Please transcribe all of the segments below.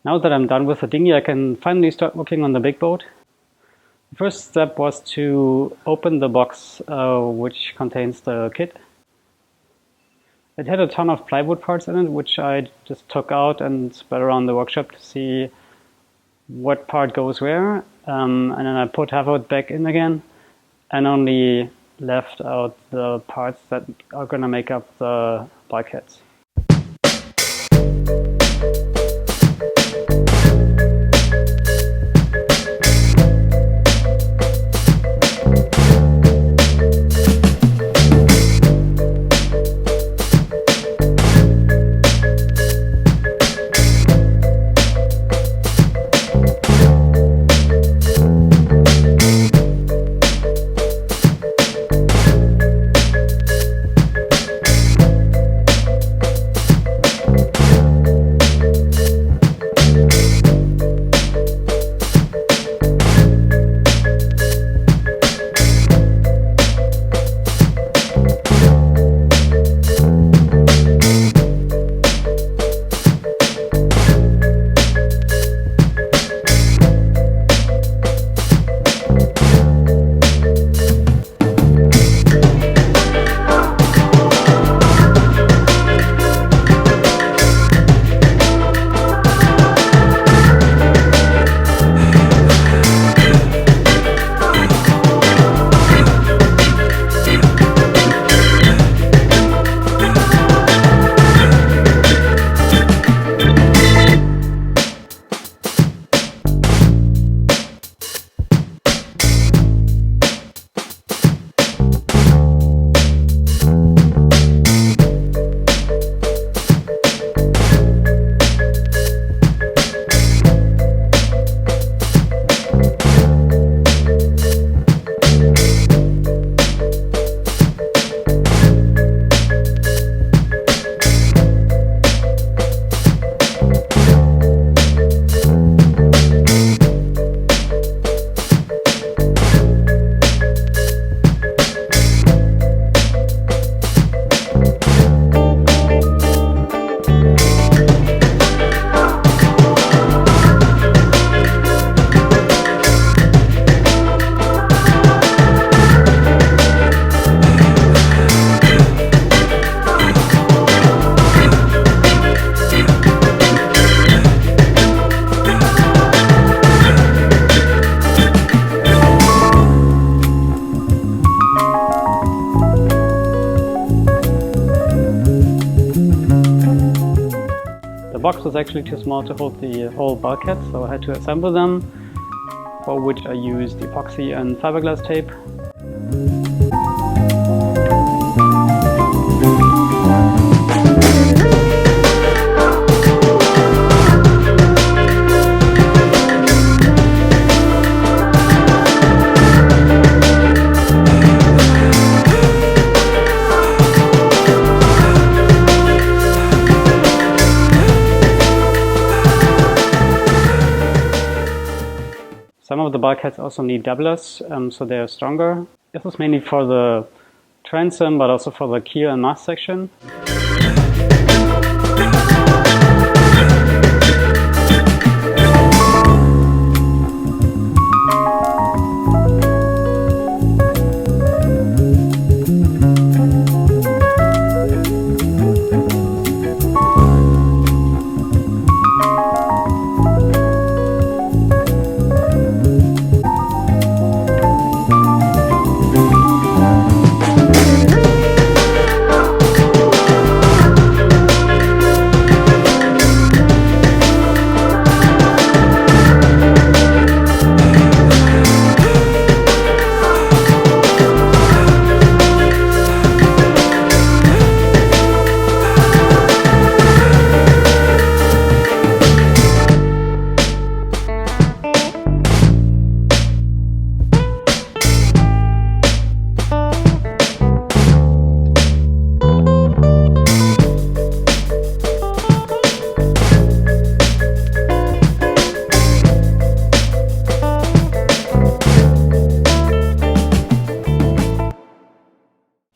Now that I'm done with the dinghy, I can finally start working on the big boat. The first step was to open the box which contains the kit. It had a ton of plywood parts in it, which I just took out and spread around the workshop to see what part goes where. And then I put half of it back in again and only left out the parts that are going to make up the bulkheads. The box was actually too small to hold the whole bulkhead, so I had to assemble them, for which I used epoxy and fiberglass tape. Some of the bulkheads also need doublers, so they are stronger. This is mainly for the transom, but also for the keel and mast section.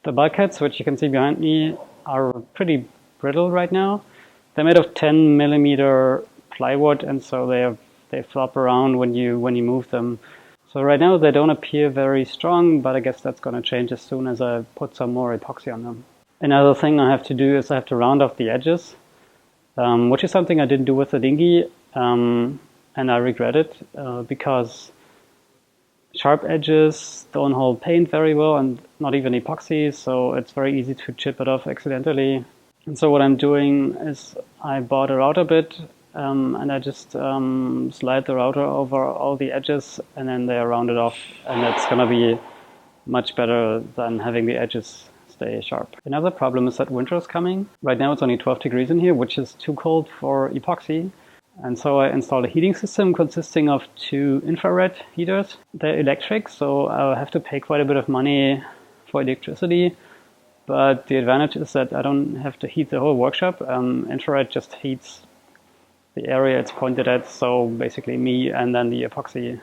The bulkheads, which you can see behind me, are pretty brittle right now. They're made of 10mm plywood, and so they flop around when you move them. So right now they don't appear very strong, but I guess that's going to change as soon as I put some more epoxy on them. Another thing I have to do is I have to round off the edges, which is something I didn't do with the dinghy, and I regret it because sharp edges don't hold paint very well, and not even epoxy, so it's very easy to chip it off accidentally. And so what I'm doing is I bought a router bit, and I just slide the router over all the edges, and then they are rounded off, and that's gonna be much better than having the edges stay sharp. Another problem is that winter is coming. Right now it's only 12 degrees in here, which is too cold for epoxy. And so I installed a heating system consisting of 2 infrared heaters. They're electric, so I'll have to pay quite a bit of money for electricity. But the advantage is that I don't have to heat the whole workshop. Infrared just heats the area it's pointed at, so basically me and then the epoxy